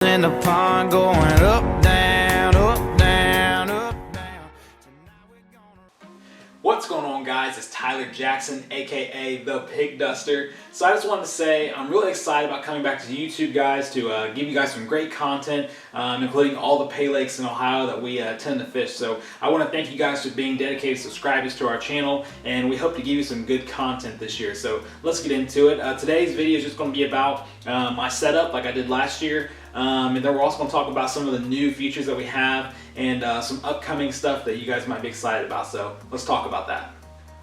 In the pond going up, down, up, down, up, down. What's going on, guys? It's Tyler Jackson, aka the Pig Duster. So I just wanted to say I'm really excited about coming back to YouTube, guys, to give you guys some great content, including all the pay lakes in Ohio that we tend to fish. So I want to thank you guys for being dedicated subscribers to our channel, and we hope to give you some good content this year. So let's get into it. Today's video is just going to be about my setup like I did last year. And then we're also going to talk about some of the new features that we have and some upcoming stuff that you guys might be excited about. So let's talk about that.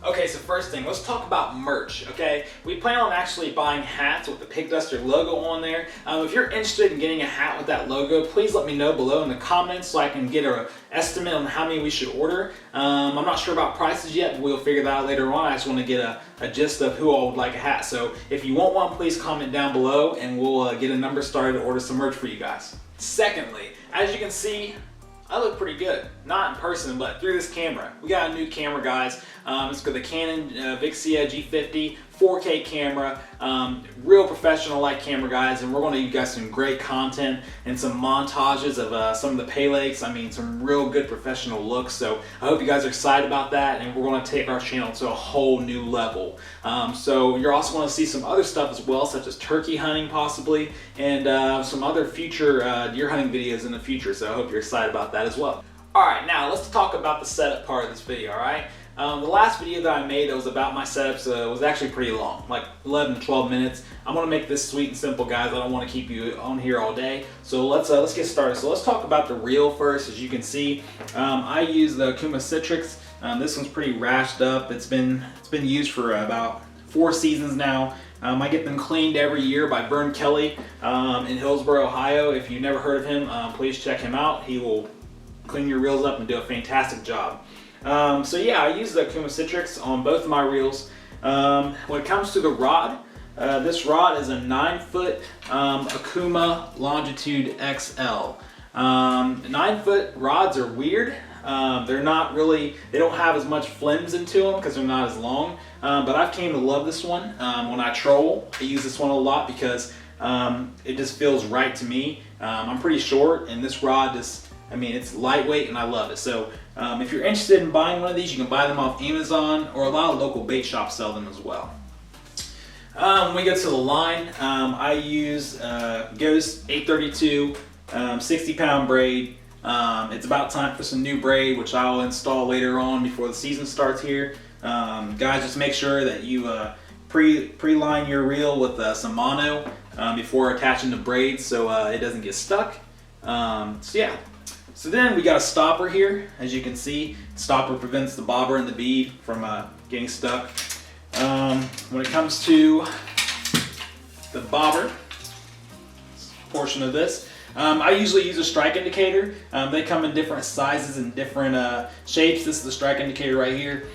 Okay, so first thing, let's talk about merch, okay? We plan on actually buying hats with the Pig Duster logo on there. If you're interested in getting a hat with that logo, please let me know below in the comments so I can get an estimate on how many we should order. I'm not sure about prices yet, but we'll figure that out later on. I just want to get a gist of who all would like a hat. So if you want one, please comment down below and we'll get a number started to order some merch for you guys. Secondly, as you can see, I look pretty good. Not in person, but through this camera. We got a new camera, guys. It's got the Canon Vixia G50 4K camera. Real professional-like camera, guys, and we're going to give you guys some great content and some montages of some of the pay lakes. I mean, some real good professional looks. So I hope you guys are excited about that, and we're going to take our channel to a whole new level. So you're also going to see some other stuff as well, such as turkey hunting possibly, and some other future deer hunting videos in the future. So I hope you're excited about that as well. Alright, now let's talk about the setup part of this video, alright? The last video that I made that was about my setups was actually pretty long, like 11 to 12 minutes. I'm going to make this sweet and simple, guys. I don't want to keep you on here all day. So let's get started. So let's talk about the reel first. As you can see, I use the Kuma Citrix. This one's pretty rashed up. It's been used for about 4 seasons now. I get them cleaned every year by Vern Kelly in Hillsboro, Ohio. If you've never heard of him, please check him out. He will clean your reels up and do a fantastic job. So yeah, I use the Kuma Citrix on both of my reels. When it comes to the rod, this rod is a 9-foot Akuma Longitude XL. 9-foot rods are weird. They're not really, they don't have as much flims into them because they're not as long. But I've came to love this one. When I troll, I use this one a lot because it just feels right to me. I'm pretty short, and this rod is, I mean, it's lightweight and I love it. So if you're interested in buying one of these, you can buy them off Amazon, or a lot of local bait shops sell them as well. When we get to the line, I use Ghost 832 60-pound braid. It's about time for some new braid, which I'll install later on before the season starts here. Guys, just make sure that you pre-line your reel with some mono before attaching the braid so it doesn't get stuck. So yeah. So then we got a stopper here. As you can see, the stopper prevents the bobber and the bead from getting stuck. When it comes to the bobber portion of this, I usually use a strike indicator. They come in different sizes and different shapes. This is the strike indicator right here.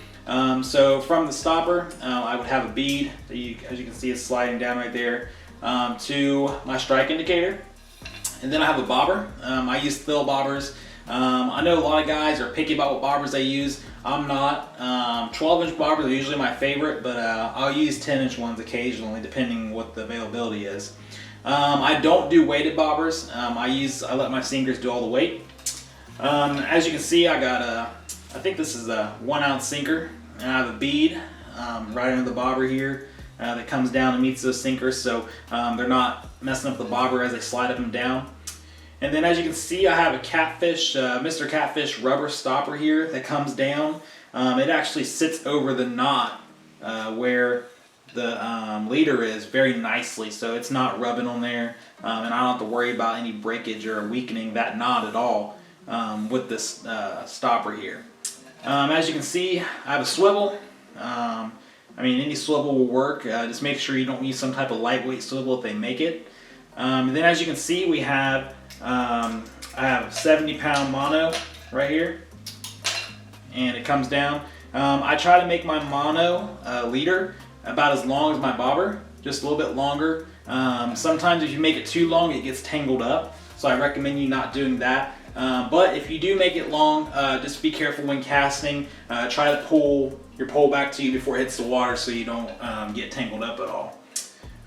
So from the stopper, I would have a bead that as you can see, it's sliding down right there to my strike indicator. And then I have a bobber. I use fill bobbers. I know a lot of guys are picky about what bobbers they use. I'm not. 12-inch bobbers are usually my favorite, but I'll use 10-inch ones occasionally, depending what the availability is. I don't do weighted bobbers. I let my sinkers do all the weight. As you can see, I got I think this is a 1-ounce sinker, and I have a bead right under the bobber here. That comes down and meets those sinkers, so they're not messing up the bobber as they slide up and down. And then as you can see, I have a Catfish, Mr. Catfish rubber stopper here that comes down. It actually sits over the knot where the leader is very nicely, so it's not rubbing on there, and I don't have to worry about any breakage or weakening that knot at all with this stopper here. As you can see, I have a swivel. I mean, any swivel will work. Just make sure you don't use some type of lightweight swivel if they make it. And then as you can see, we have I have a 70-pound mono right here, and it comes down. I try to make my mono leader about as long as my bobber, just a little bit longer. Sometimes if you make it too long, it gets tangled up, so I recommend you not doing that. But if you do make it long, just be careful when casting. Try to pull your pole back to you before it hits the water so you don't get tangled up at all.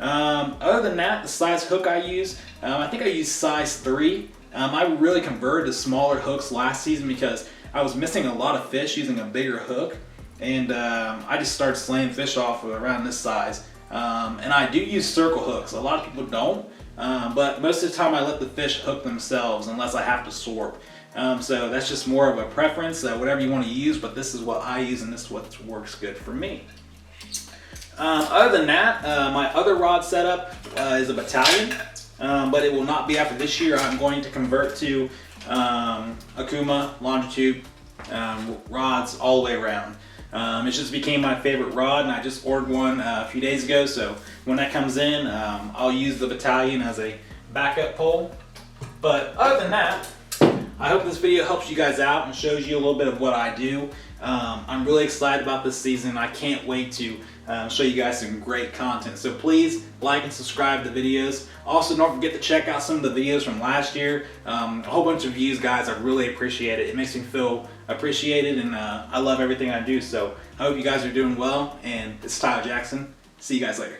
Other than that, the size hook I use, I think I use size 3. I really converted to smaller hooks last season because I was missing a lot of fish using a bigger hook, and I just started slaying fish off around this size. And I do use circle hooks. A lot of people don't, but most of the time I let the fish hook themselves unless I have to swarp. So that's just more of a preference, whatever you want to use, but this is what I use and this is what works good for me. Other than that, my other rod setup is a battalion, but it will not be after this year. I'm going to convert to Akuma longitude rods all the way around. It just became my favorite rod, and I just ordered one a few days ago, so when that comes in, I'll use the battalion as a backup pole. But other than that, I hope this video helps you guys out and shows you a little bit of what I do. I'm really excited about this season. I can't wait to show you guys some great content. So please like and subscribe to the videos. Also, don't forget to check out some of the videos from last year. A whole bunch of views, guys. I really appreciate it. It makes me feel appreciated, and I love everything I do. So I hope you guys are doing well, and it's Tyler Jackson. See you guys later.